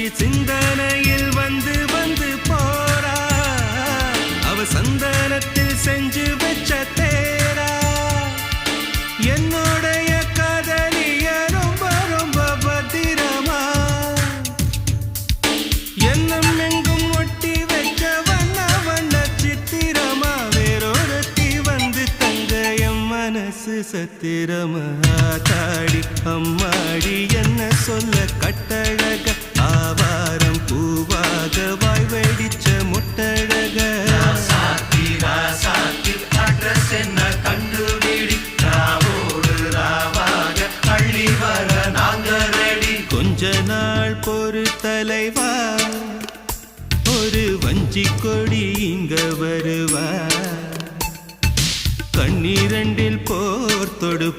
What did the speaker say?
மீனாட்சி சிந்தனையில் வந்து வந்து போறா அவ சந்தனத்தில் செஞ்சு வச்ச தேரா என்னுடைய காதலிய ரொம்ப ரொம்ப பத்திரமா எண்ணம் எங்கும் ஒட்டி வச்ச வண்ண வண்ண சித்திரமா வேறொருத்தி வந்து தங்க என் மனசு சத்திரமா தாடி அம்மாடி என்ன சொல்ல கட்டழக ஆவாரம் பூவாக வாய் வெடிச்ச முட்டழக அட்ரஸ் என்ன கண்டுபிடி ராவோடு ராவாக அள்ளி வர நாங்க ரெடி கொஞ்ச நாள் பொறு தலைவா ஒரு வஞ்சி கொடி இங்க வருவா கண்ணீரண்டில் போர் தொடு